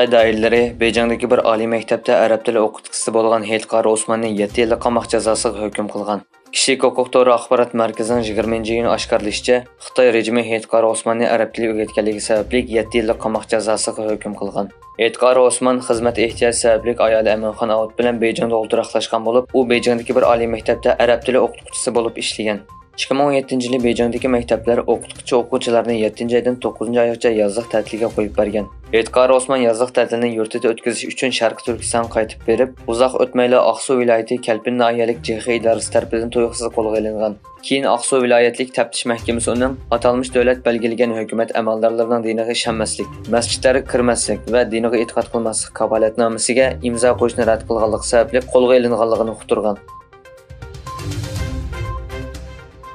Xitoy doiralari Beyjingdagi bir oliy maktabda arab tili o'qituvchisi bo'lgan Heydqari Osmanni 7 yillik qamoq jazosiga hukm qilgan. Kishilik huquq to'g'ri axborot markazining 20-iyun oshkorlashicha, Xitoy rejimi Heydqari Osmanni arab tili o'rgatganligi sababli 7 yillik qamoq jazosiga hukm qilgan. Heydqari Osman xizmat ehtiyoji sababli ayoli Aminxon Avut bilan Beyjingda o'ltiraqlashgan bo'lib, u Beyjingdagi bir oliy maktabda arab tili o'qituvchisi bo'lib ishlagan. 2017-yili Beyjingdagi maktablar o'quvchilarni 7-oydan 9-oygacha yozliq ta'tilga qo'yib bergan. Heydqari Osman yozliq ta'tilni yurtida o'tkazish uchun Sharqiy Turkiston qaytib berib, uzoq o'tmayla Aqsu viloyati Kalpin noyalik JX idorasi tomonidan to'yqisiz qo'lga olingan. Keyin Aqsu viloyatlik taftish mahkamasi uning atalmış davlat belgilagan hukumat amaldorlarining diniga ishonmaslik, masjidlarga kirmaslik va diniga e'tiqod qilmaslik kafolatnomasiga imzo qo'yishni rad qilganligi sababli qo'lga olinganligini uqtirgan.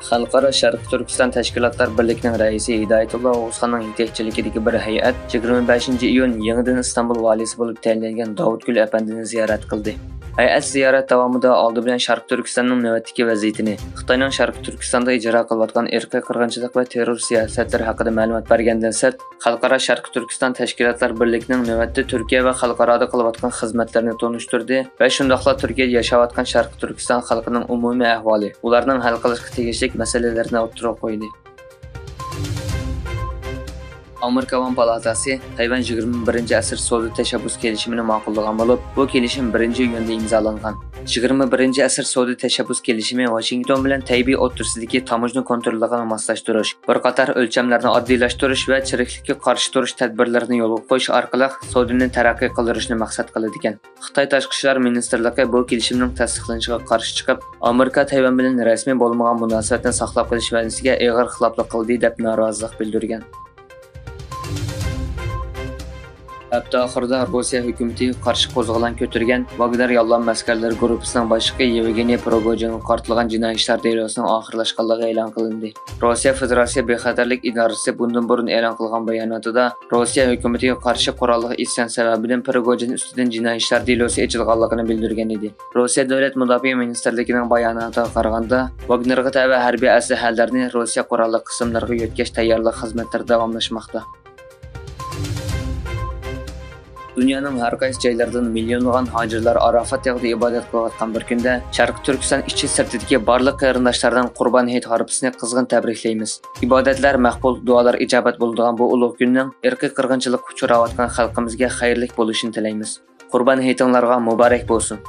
Xalqaro Sharqiy Turkiston Tashkilotlar birligining raisi Hidoyatullo Oğuzxonning yetakchiligidagi bir hay'at 25-iyun yangidan Istanbul valisi bo'lib tayinlangan Davudgul apandini ziyorat qildi. Hay'at ziyorat davomida oldi bilan Sharqiy Turkistonning navbatdagi vaziyatini, Xitoyning Sharqiy Turkistonda ijro qilayotgan irqiy qirg'inchilik va terror siyosatlari haqida ma'lumot bergandan so'ng, Xalqaro Sharqiy Turkiston Tashkilotlar birligining navbatda Turkiya va xalqaroda qilayotgan xizmatlarini tanishtirdi va shundaqla Turkiyada yashayotgan Sharqiy Turkiston xalqining umumiy ahvoli, ularning hal qilishga tegishli masalalarni o'tirib qo'ydi. Amerika Van palatasi Tayvan 21-asr savdo tashabbus kelishimini ma'qullagan bo'lib, bu kelishim 1-iyunda imzolangan. 21-asr savdo tashabbus kelishimi Washington bilan Taybey o'rtasidagi tamojna kontrolini moslashtirish, bir qator o'lchamlarni oddiylashtirish va chiriklikka qarshi turish tadbirlarini yo'lga qo'yish orqali savdoni taraqqiy qildirishni maqsad qiladi ekan. Xitoy tashqi ishlar ministrligi bu kelishimning tasdiqlanishiga qarshi chiqib, Amerika Tayvan bilan rasmiy bo'lmagan munosabatni saqlab qolish va'dasiga og'ir xiloflik qildi deb norozilik bildirgan. Hafta oxirida Rossiya hukumatiga qarshi qo'zg'alon ko'targan Wagner yollanma askarlar guruhining boshlig'i Yevgeniy Prigojinga qartilgan jinoiy ishlar delosining oxirlashganligi e'lon qilindi. Rossiya Federatsiya bexatarlik idorasi bundan burun e'lon qilgan bayonotida Rossiya hukumatiga qarshi qurolli isyon sababidan Prigojin ustidan jinoiy ishlar delosi ochilganligini bildirgan edi. Rossiya davlat mudofaa ministrligining bayonotiga qaraganda, Wagnerga tabi harbiy aslahalarni Rossiya qurolli qismlariga yetkazish tayyorlik xizmatlari davomlashmoqda. Dunyoning har qaysi joylaridan millionlagan hojirlar Arafat tog'ida ibodat qilayotgan bir kunda Sharqiy Turkiston ichi-sirtidagi barliq qarindoshlardan Qurbon hayit arafasini qizg'in tabriklaymiz. Ibodatlar maqbul, duolar ijobat bo'ladigan bu ulug' kunning irqiy qirg'inchilikka uchrayotgan xalqimizga xayrlik bo'lishini tilaymiz. Qurbon hayitinglarga muborak bo'lsin.